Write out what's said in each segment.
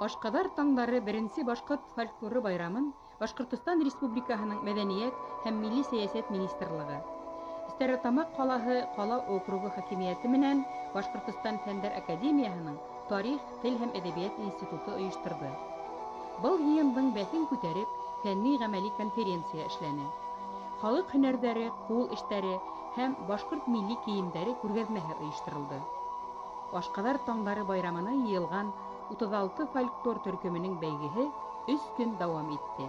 Башҡаҙар таңдары беренсе башҡорт фольклоры байрамын Башҡортостан Республикаһының Мәҙәниәт һәм милли сәйәсәт министрлығы, Стәрлетамаҡ ҡалаһы ҡала округы хакимиәте менән Башҡортостан Фәндәр академияһының Тарих, тел һәм әҙәбиәт институты ойошторҙо. Был йыйындың бәҫен күтәреп, фәнни-ғәмәли конференция эшләне. Халыҡ һөнәрҙәре, ҡул эштәре һәм башҡорт милли кейемдәре күргәҙмәһе ойошторолдо. Башҡаҙар таңдары байрамына йыйылған 36 фольклор төркөмөнөң бәйгеһе 3 көн дауам итте.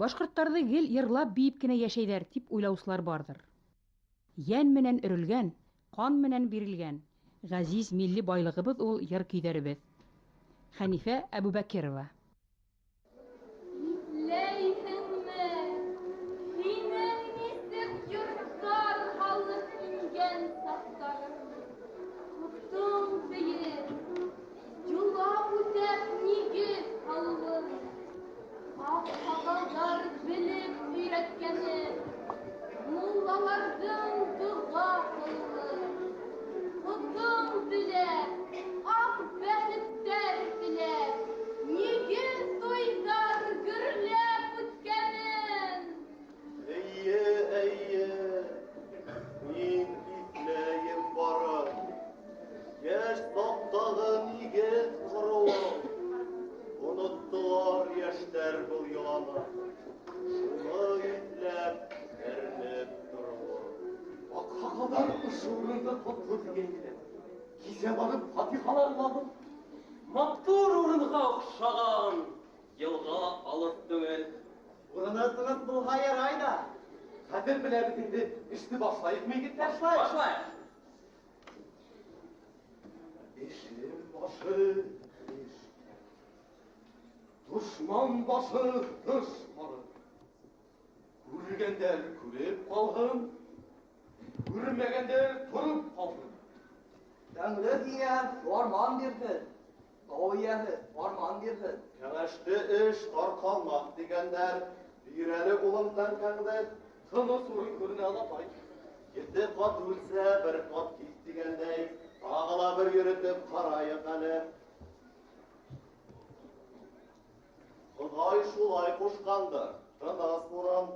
Башҡорттарҙы гел йырлап бейеп кенә йәшәйҙәр тип уйлаусылар барҙыр. Йән менән өрөлгән, ҡан менән бирелгән ғәзиз милли байлығыбыҙ ул йыр-көйҙәребеҙ. Хәнифә Әбүбәкерова. Иҫләйһеңме, һинең нисек йорттар һалып ингән саҡтарың? Ҡоттоң бейек, юлап үтәп нигеҙ һаллым. Аҡ һаҡалдар белеп өйрәткәне, муллаларҙың доға ҡыллы. Ҡоттоң белә, аҡ бәхеттәр белә, нигеҙ туйҙар гөрләп үткәнен. Эйе, мин иҫләйем бары. Йәш саҡтағы нигеҙ ҡороуын. Оноттолар йәштәр был йоланы, шуны иҫләп, әрнеп тороуын. Аҡһаҡалдар ошо урында ҡотло тигәйнеләр. Кисә барып фатихалар уладым. Матур урынға оҡшаған, йылға алыҫ түгел. Урынығыҙ булһа ярай да. Хәҙер беләбеҙ инде, эште башлайыҡмы, егеттәр? Башлайыҡ. Эшем башы эш. Дошман башы дошманы. Күргәндәр күреп ҡалһын, күрмәгәндәр тороп ҡалһын. Тәңре дигән фарман бирһен, тау эйәһе фарман бирһен. Кәңәште эш тарҡалмаҫ дигәндәр, бирәле улымдан кәңде, Тыныс урын күренә алапай. 7 ҡат үлсә, 1 ҡат кис дигәндәй, тағы ла бер йөрөтөп ҡарайыҡ әле. Хоҙай шулай ҡушҡандыр, тыныс урын.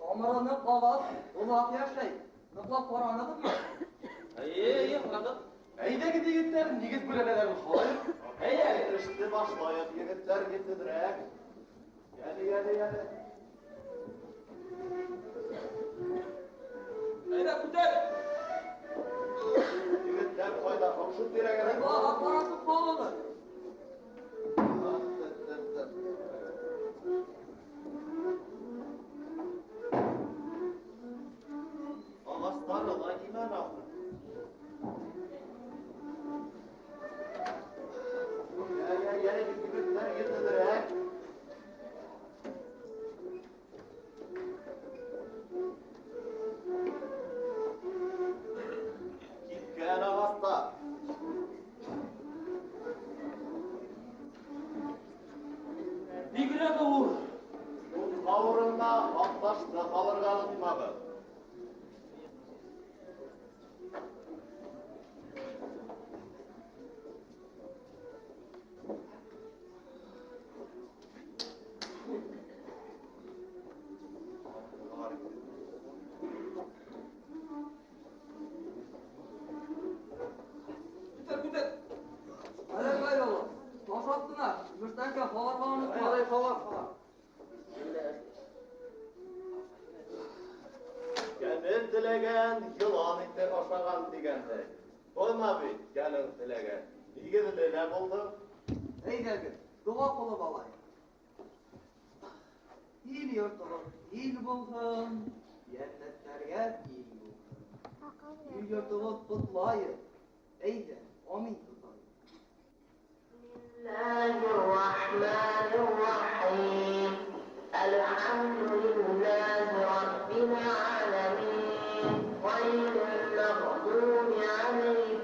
Тамырыны ҡабат, улап йәшәй. Ныҡлап ҡаранығыҙмы? Эйе, ҡарадыҡ. Әйҙәгеҙ, егеттәр, нигеҙ бүрәнәләрен ҡалайыҡ. Әйҙә, эште башлайыҡ, егеттәр, етеҙерәк. Йәле. Әйҙә, күтәр. Егеттәр ҡайҙа, һоҡшо тирәгенә. Ҡаратып ҡалығыҙ. Ағастары ла имән алды. Йәле, егеттәр, етеҙерәк. Киткән ағастар. Бигерәк ауыр. Ут ауырына ақташты ҡалырға ынтмағыҙ. Күтәр. Әләй олы, таш аттына, мөштәңкә халарға онотма. Айлай халар. Кәнен теләгән, йылан ите ашаған дигәндәй. Бына бит, кәнен теләгән. Нигеҙле лә булды. Әйҙәгеҙ, доға ҡылып алайыҡ. Ил йортоғоҙ ил булһын, йәннәттәргә ил булһын. Ил йортоғоҙ ҡотлайыҡ. Әйҙә, амин тотайыҡ. Бисмиллахир-рахманир-рахим. Элхамдулиллахи раббил аламин. Гайрил мағдуби алейхим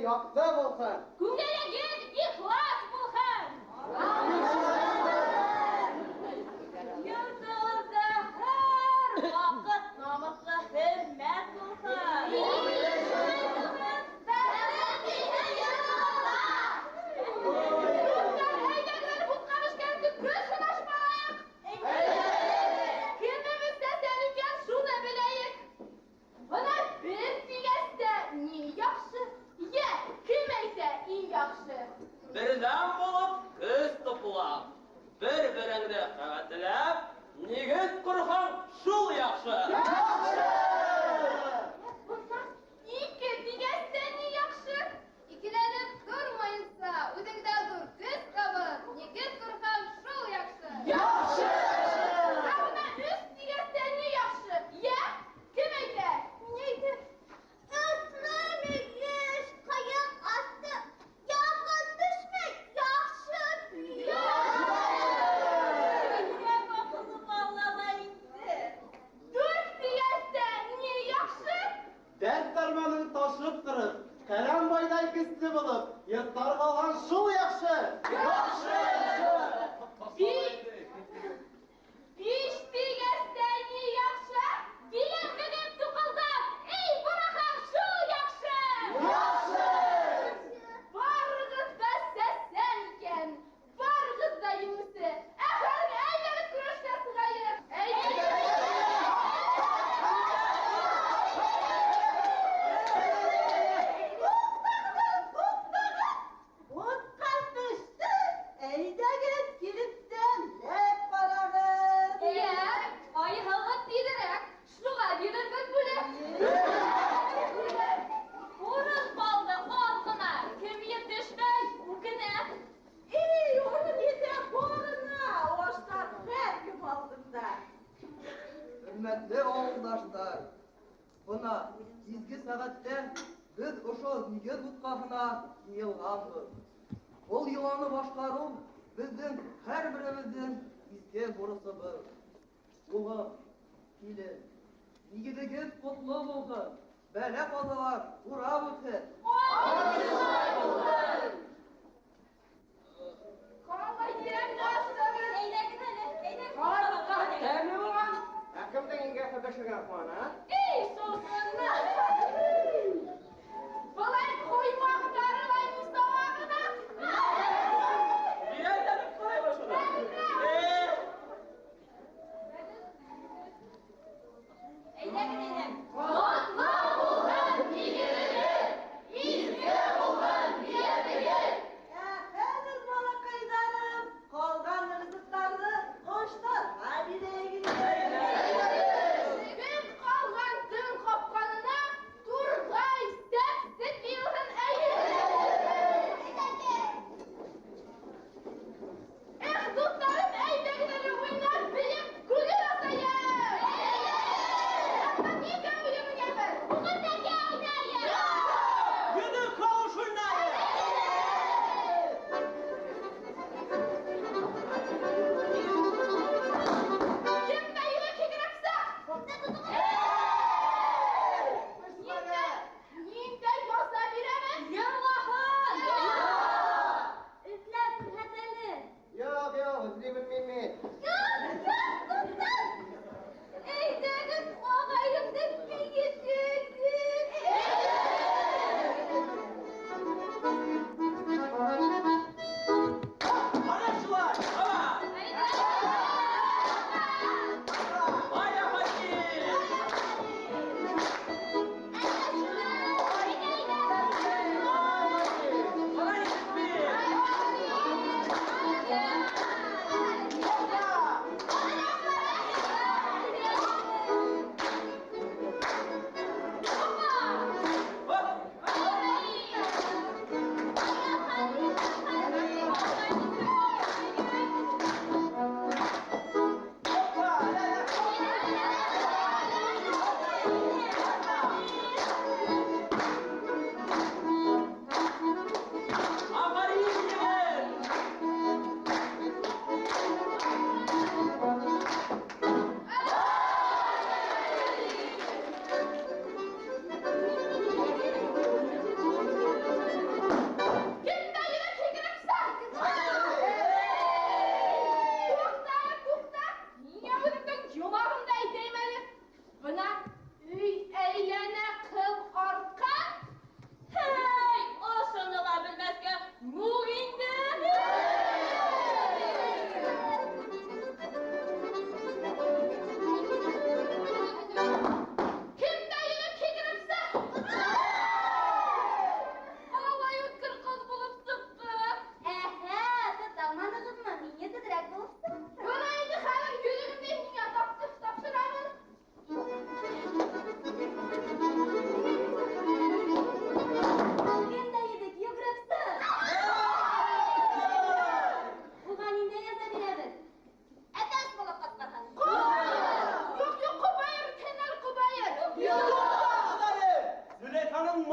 яқты болсын. Күңелегез ихлас булһын. Йортыгызда һәр вакыт намыслы хөрмәт булһын. Әйдәгез бутка бешкән көз сынашмаек. Кемебез дәсән икән шуны беләек. Бына без дигәндә ни яхшы, я кем әйтә иң яхшы. Бердәм булып, көз тупылап, бер-береңне хәвәтләп, нигез курһаң, шул яхшы. Bundan iki dигәндә ни яхшы. Икеләнеп тормайынса, үзеңдә зур көз табып, нигез курһаң шул яхшы. Яхшы! Бuna үз дигәндә ни яхшы, я кем әйтә? Ни әйтә? Өсләмегез каяк асты, яңгы төшмәк яхшы. Яхшы! Кызым Аллага инде. Дүрт дигәндә ни яхшы? Дәрт-дәрманың ташып торып, каләм байдай көсле булып, йорттар калган шул яхшы. Биш дигәндә ни яхшы? Дилем бөгеп тукылдап, эй бурахам шул яхшы. Барыгыз да сәсән икән, барыгыз да юнысы. Әхәр әйдәгез көрәшкә сыгайык. Утҡан төштө, әйҙәгеҙ килеп тәмләп ҡарағыҙ. Айһығыҙ тиҙерәк, шуға бирербеҙ бүләк. Урын ҡалды аҙ ғына, кем етешмәй, үкенә. Эй, урын етә барына, аштар һәр кем алдында. Hürmetli ауылдаштар, бына изге сәғәттә біз ошол нигез бутҡаһына йыйылғанбыҙ. Ул йоланы башҡарыу беҙҙең һәр беребеҙҙең изге бурысыбыҙ. Улым, килен, нигеҙегеҙ ҡотло булһын, бәлә-ҡазалар урап үтһен. Ҡалай тирән баштығыз. Әйҙәгеҙ әле, Тәмле булған. Кемдең иңгә хөбәшергән ҡуана? Эй, солсынlar! Былай ҡоймаҡтары ла ни сауабына? Әйдәгез ҡарай башлана. Әйдәгеҙ. Ҡотло булһын нигеҙегеҙ, изге булһын ниәтегеҙ. Хәҙер балаҡайҙарым, ҡалған ризыҡтарҙы ҡоштарға бирәйегеҙ. Бөгөн ҡалған төн ҡапҡанына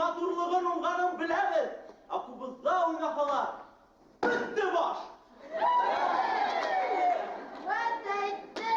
матурлыгын уңганын беләбез. Акубызда уйнасалар, бетте баш. Вот әйтте.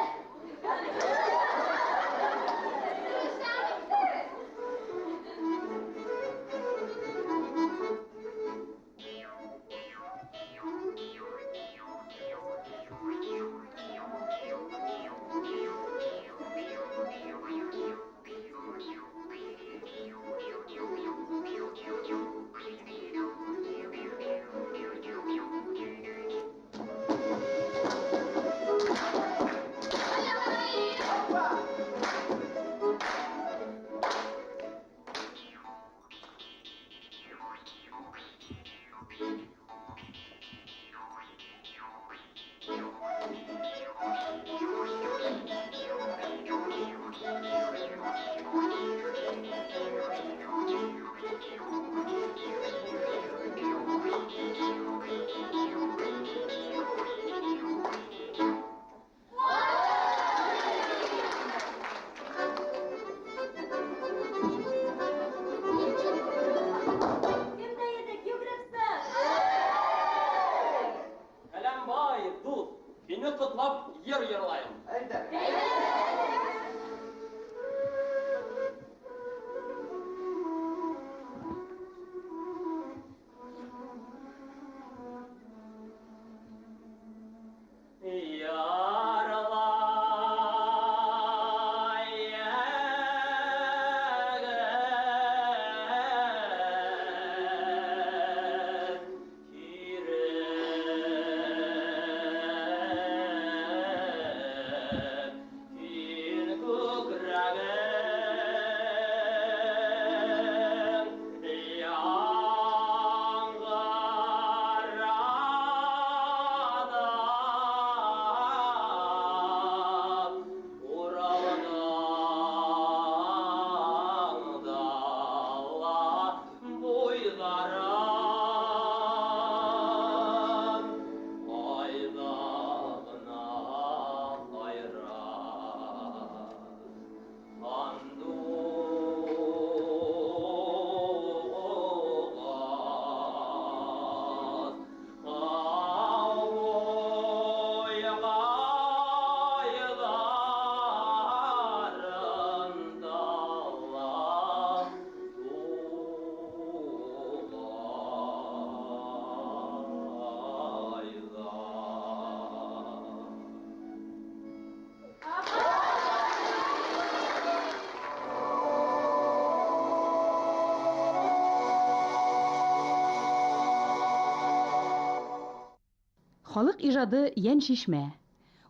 Халык ижады йән шишмә.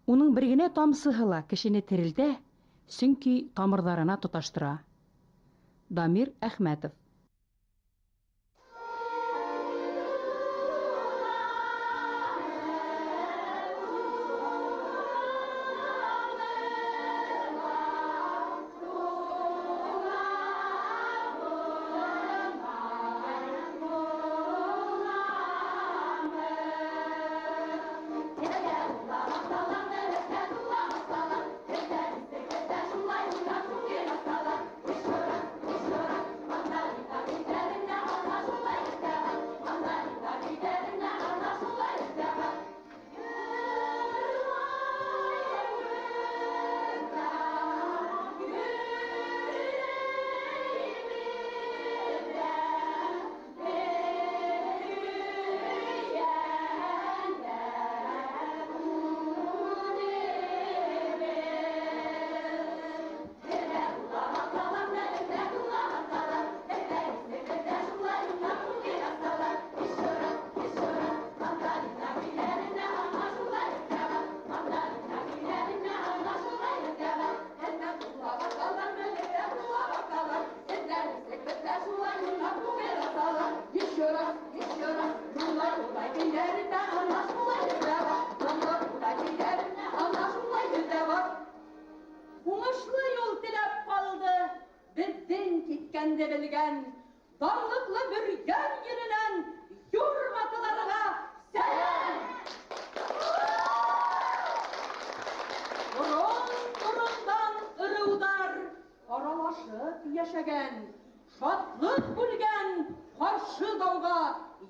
Уның бер генә тамсыһы ла кешене терелтә, сөнки тамырҙарына тоташтыра. Дамир Әхмәтов. Уңышлы юл теләп калды, бездең киткәнде белгән, данлыклы Бөрьян еренән юрматыларга сәлам! Борын-борындан ырыудар аралашып яшәгән, шатлык бүлгән, каршы дауга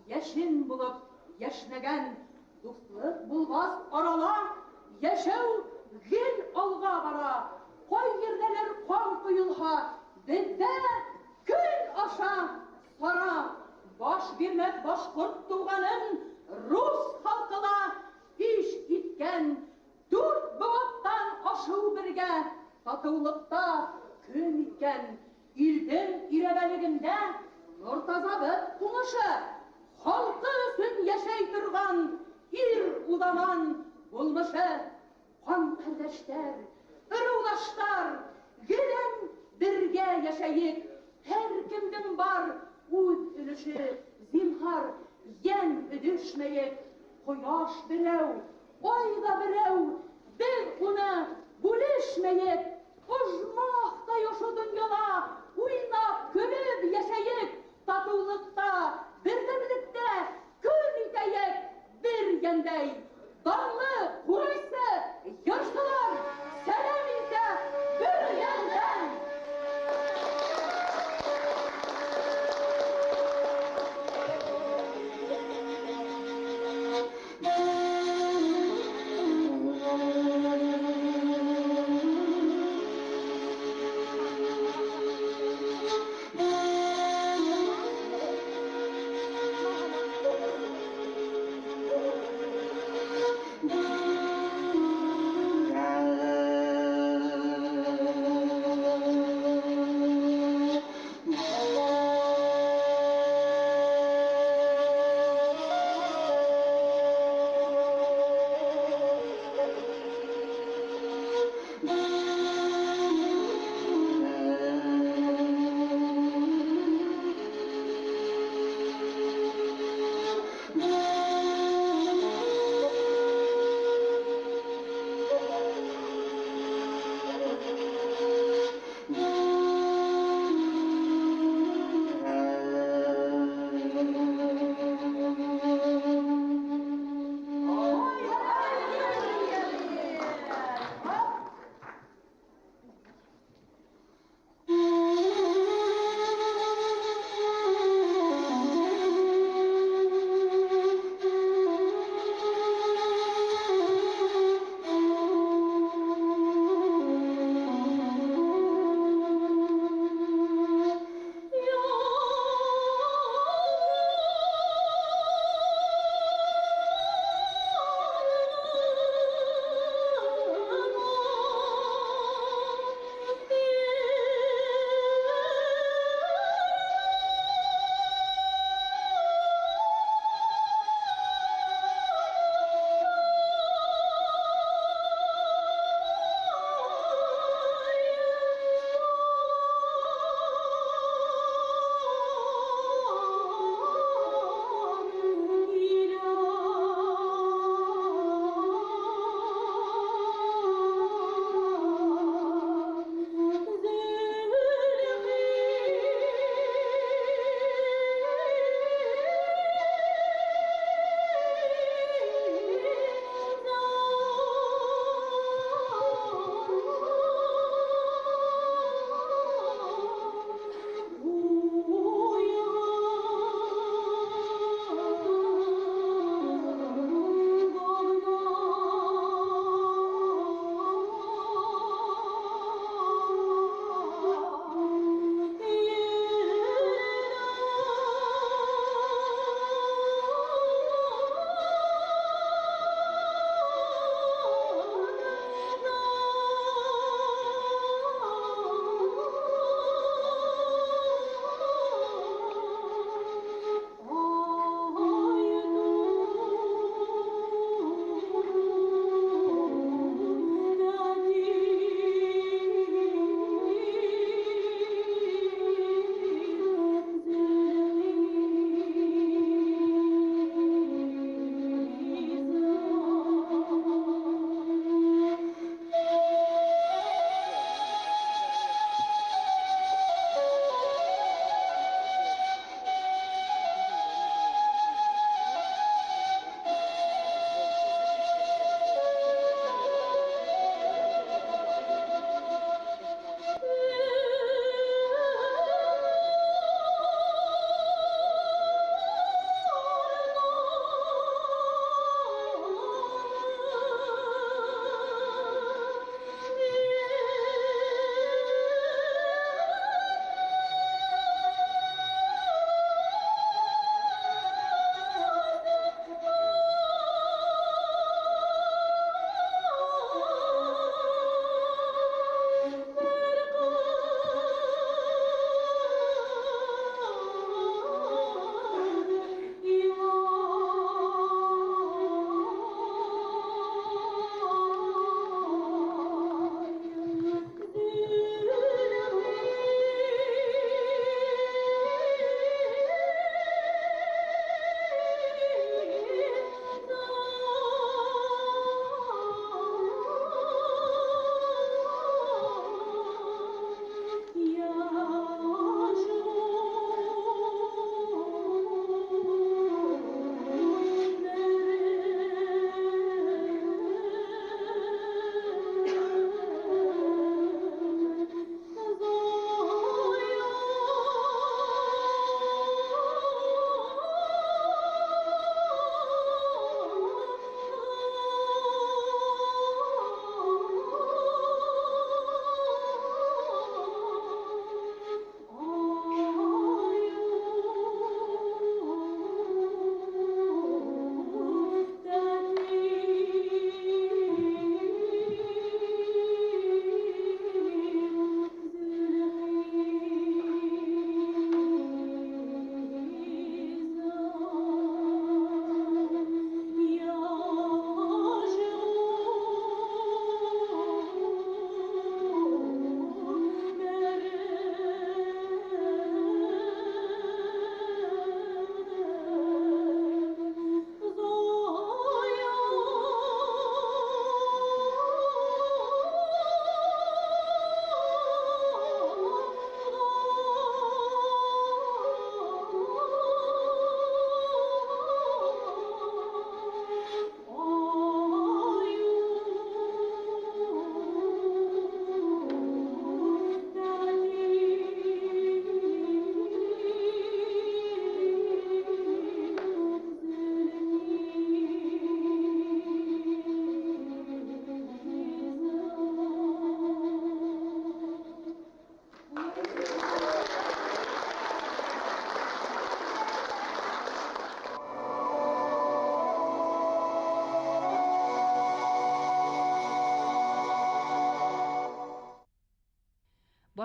яшен булып яшнәгән. Дуслык булмас арала, яшәү гел алга бара. Кай ерләр кан куелха, бездә көн аша сара. Баш бирмәк башкорт туганын, рус халкына иш иткән. Дүрт буаттан ашу бергә, татулыкта көн иткән. Илдең ирәбәлегендә Нортазабыт кунышы, халкы өсөн яшәй торган ир удаман булмышы. Кан кардәштәр, ырылдаштар, гелән бергә яшәйек. Һәр кемнең бар үз өлеше, зинһар, ян өдешмәйек. Кояш берәү, ай да берәү, без уны бүлешмәйек. Ожмахтай ошо дөньяда уйнап, көлеп яшәйек. Татулыкта, бердәмлектә көн итәйек. Бер яндәй данлы курайсы йырсылар сәлам итә бер яндән.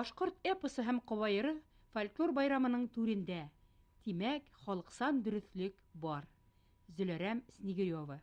башҡорт эпосы һәм ҡобайыры фольклор байрамының түрендә. Тимәк, халыҡсан дөрөҫлөк бар. Зөләрәм Снегирёва.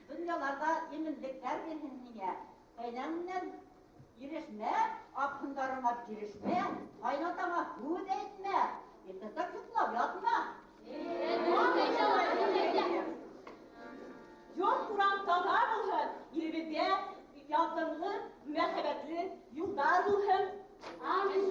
Dünyalarda eminlikler bilinmeye, kaynanından girişme, akındarıma girişme, kaynatama hud etme, yetesek yuklav yatma. Yok Kur'an tazar bulun, ilbide yazınlı, merhabetli yıllar bulun. Amin.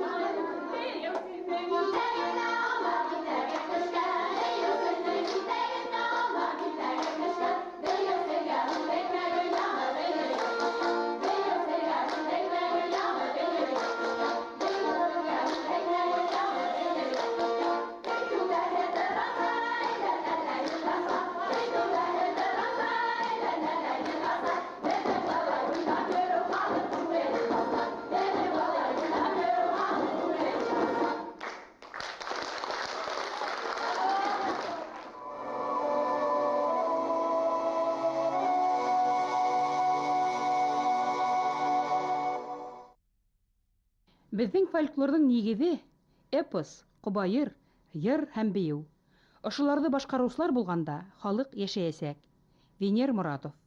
Безнең фольклорның нигеҙе эпос, ҡобайыр, йыр һәм бейеү. Ошоларҙы башҡарыусылар булғанда халыҡ йәшәйәсәк. Венер Моратов.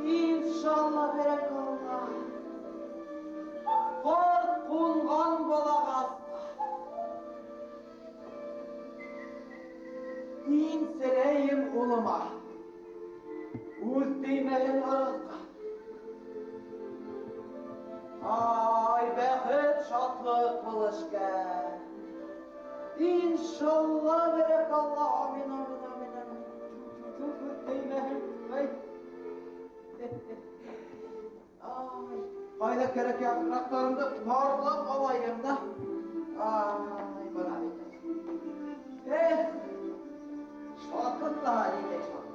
İnşallah berek Allah. Korkungan balağaz. İnseleyim uluma. Ultimehin arızga. Ay bəxit şatlık kılışka. İnşallah berek Allah. Amin amin amin amin. Ultimehin ay. Ay, ayda kerek yapraklarımda parlak alayım da. Ay, bana bir şakıt da haliyle şakıt.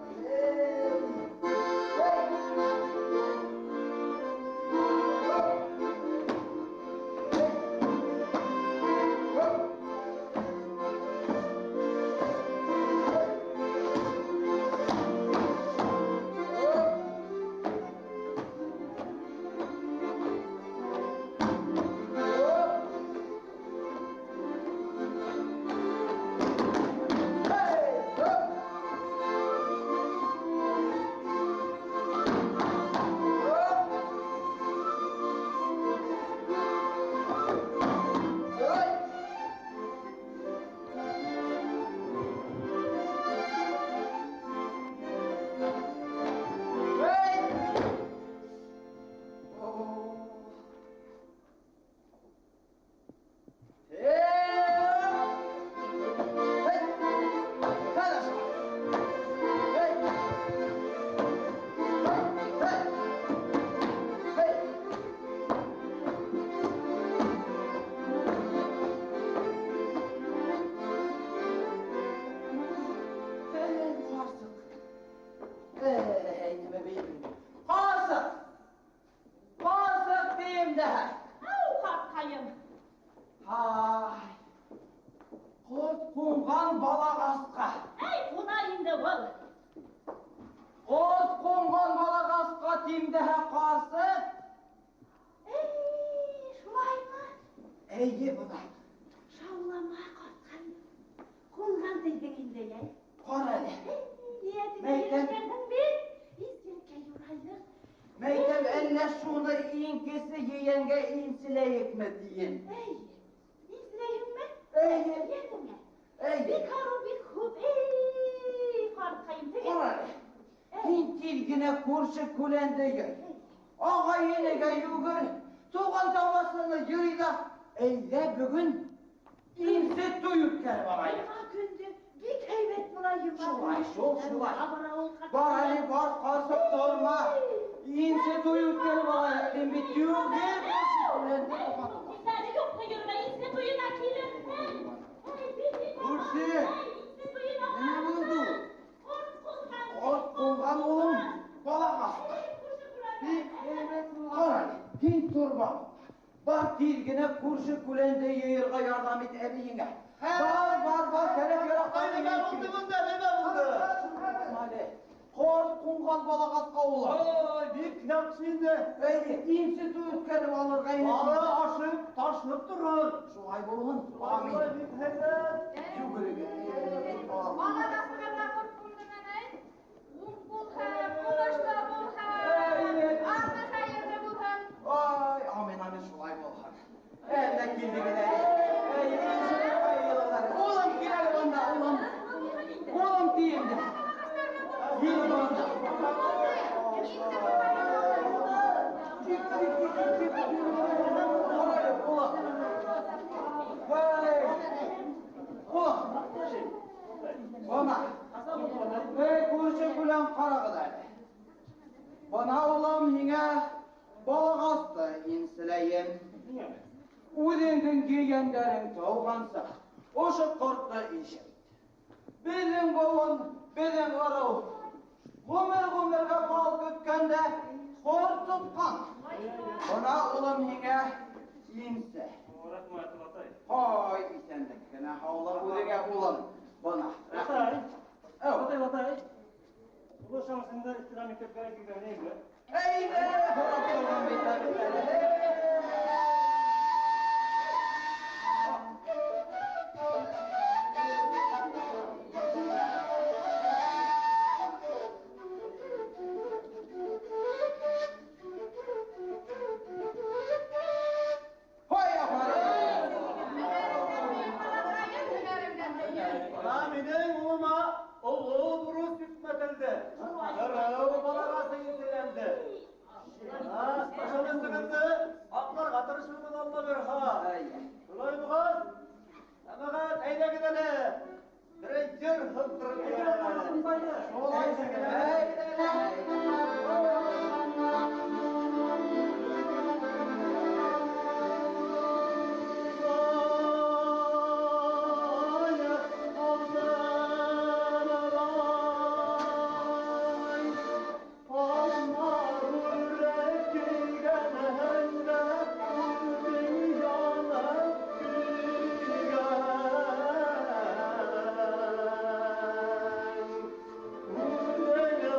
Meytem elle şunu inkesi yiyenge insileyik mi diyin? İnsileyim mi? Yedim mi? Bir karı bir kut. Korkayım değil mi? Korale. Hint ilgine kurşı kulende yür. Ağa yenege yugür. Tuğan tavasını yürüyle. Eyle bugün insi duyup gel balayım. Ama gündü bir heybet bulayım. Şulay. Var Ali var kasıp durma. İnsi duyup gel balayım. Bitiyor gel kurşı kulende. Güzel yok mu yürüme? İnsi duyun akilim. Kurşı. Ne oldu? Korkungan oğlum. Bala kastı. Korale. Hint turba. Bak dilgine kurşı kulende yayırga yardım et ebiyine. Var kerek yaraktan Neme buldu bunda, neme buldu? Korkungan bala kastı oğlum. Ay, bir kıyak şimdi. Öyle insi duyup gelip alır gayret. Balı aşıp, taşınıp durur. Şu ay bolun. Amin. Bana da sıkıntı buldum anay. Bul ha, bulaşta bul ha. Ardı hayırlı bul ha. Ay amin şu ay bolun. Elle kildigine. Oğlum girer onda oğlum. Oğlum diyeyim de. Girer onda. Kurşun kulan kara kadar. Bana oğlum yine balığastı insileyim. Udendin giyenlerin toğansa. Ошо кортта ишет. Bizim boğun, bizim varau. Gomel-gomelga bal kötkende kor tutkan. Ona ulam hinge inse. Hay isendekkene havla udege ulam bana. Atay. Evet. Atay. Bu şansında İslam mekteplerine girmeyeyim mi? Eyde! Horap olgan bitter. Aminin uluma oğlu buruz hükmetildi. Yarı balagası yitilendi. Başımız sıkıntı, aklar katırışmamız Allah bir ha. Şulay bu kız, amakat eyde gidelim. Bir yer hıttırın gidelim. Şulay gidelim. Thank you.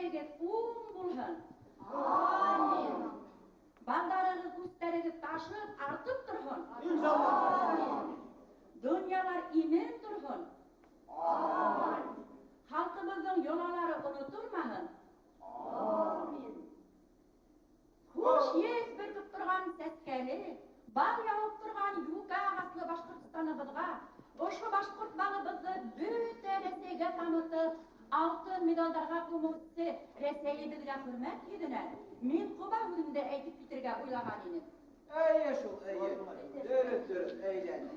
işleriniz bulsun. Amin. Bandarınız, üstleriniz taşıp artıp dursun. İnşallah. Dünyalar imin dursun. Halkımızın yolaları unutulmayın. Kuş yes bürküp turgan seskeli, bal yağıp turgan yuka ağaslı Başkırtstanımızga, oşu Başkırt bağımızı bütün Reseyge tanıtıp, altın medallarga kumutsi Reseyimizge hürmet yedinen, min Kuba hudunda aytip bitirge uylagan idim. Ey şul, ey. Dürüp eylen.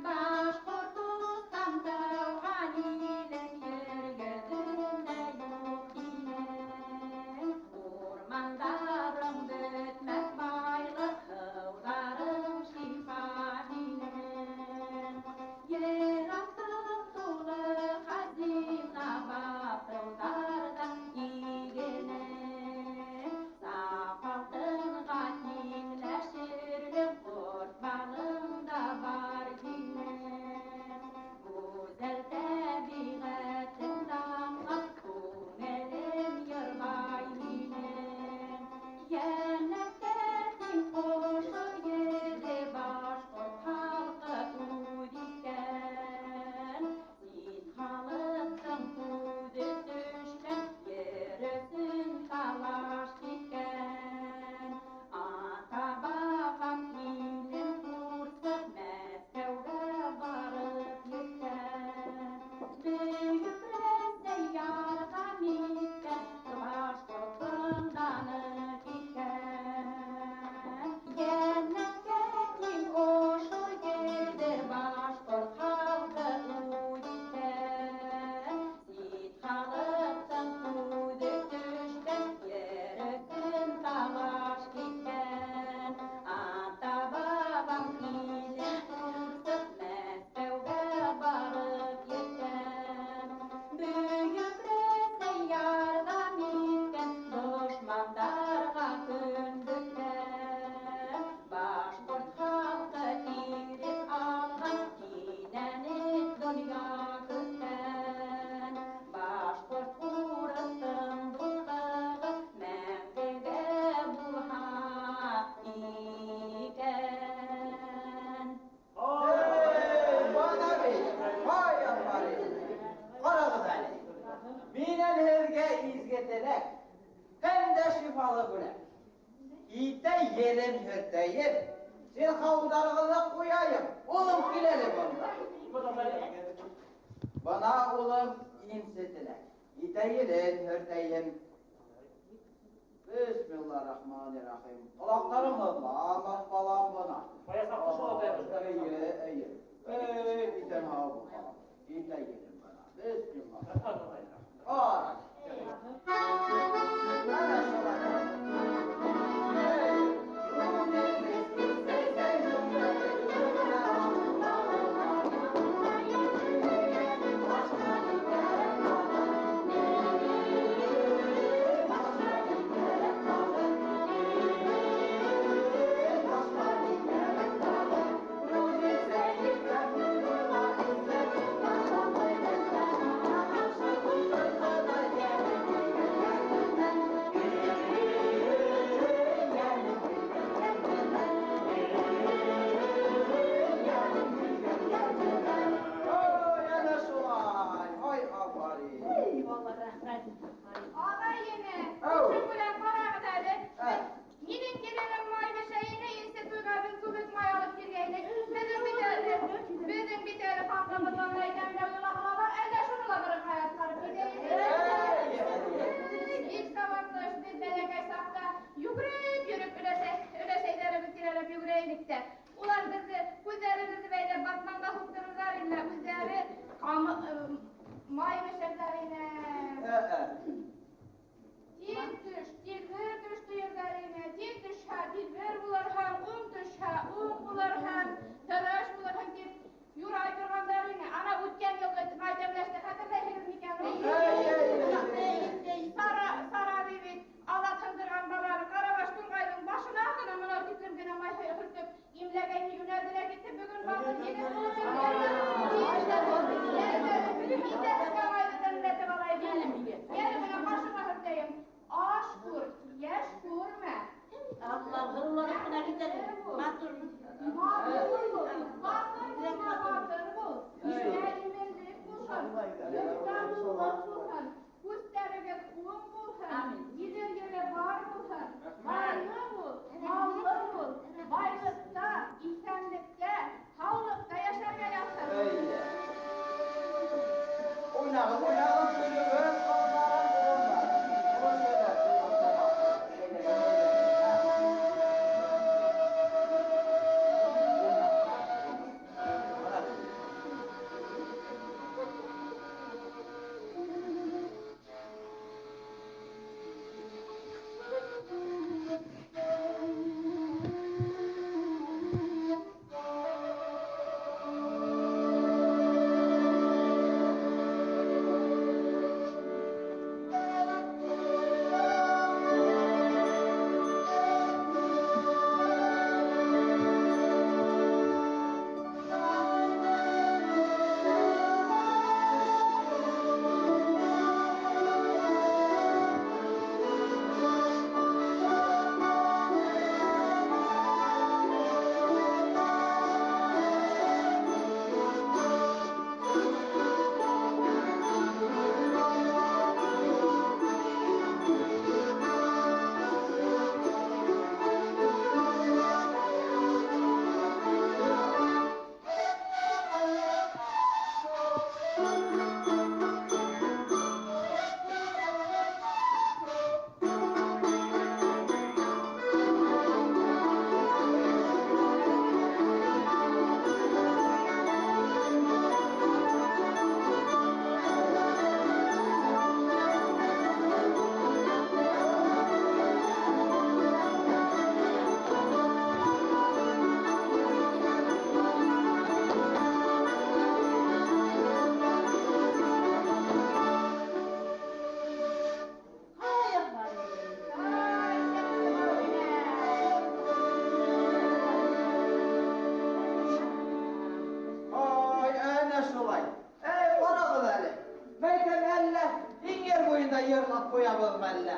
Başkırtıstan tavgan ilen yergedinde yok inen, ormandarım bütmez baylık, kıvlarım şifa inen. Yer altı dolu hazina batıllardan igenen, saf altınga kingleşirilip kurt balında var ginen. Güzel tabiatın damlap kumelim yırgay inen. Yenetlerin koşu yeri Başkırt halkı udiken, siz halıktın kudu düşken, yerisin talaş diken. Ata babam ilim kursup Meskev'e varıp yetken, büyük Resey yardım iken, Başkırt'ın danı diken. Cennetke kim oşu gelir Başkırt halkı udiken, siz halıktın kudu düşken, yerisin talaş diken. Ata babam ilim kursup Meskev'e varıp yetken, büyük Resey yardım etken, düşmanlarga kündükten. Başkırt halkı irik algan, dinenip dünya kütten. Başkırt urustun buldığı, mengege bulha iken. Hey, bana bir. Hay Allah'ım. Qaragız Ali. Minen herge izgetelek. Hem de şifalı güne. İte yerim hürdeyim. Sen havdarığını koyayım. Oğlum girelim onda. Bana oğlum imsetilek. İte yerim hürdeyim. Bismillahirrahmanirrahim. Kulaklarımızla anlat balam bana. Baya saklı şu oldu yapmışlar. İyi. Bir tane hava bakalım. İte yerim bana. Bismillahirrahmanirrahim. Aa. Eyvallah rahmet. Ağayene, Oh. uçukulan para dedi. Ha. Yinin gelenin mayma şeyine inse tuğabın tubuk mayalık girgeyne. Bizim bir tane patlamızdan neyden de yulaklara, elde şunula kırık hayatları İlk sabahlar biz belege sakta yürüyüp üleseyleri bitirerek yürüyüp de. Ular bizi, üzerimizi böyle batmanda hukuklarımızlar ile üzeri mayma şeylerine. Dilber düştü yerlerine, dil düşer, dilber bular hem, düşer, bular hem, telaş bular hem dil yuray durganlarine, ana ütken yıl ötüm aydemleşti, hatırlayınız miken? Sara bibit, alatındırgan baları, Karabaş Turgay'ın başına akına mına tüklüm güne mayhaya hırtıp, imlegeyni yöneldiler gitti, bugün bakın yine kılıçın yerine, da yırlap koyalım elle.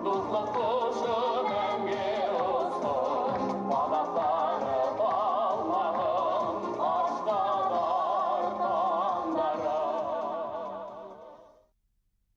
Dostlar koşu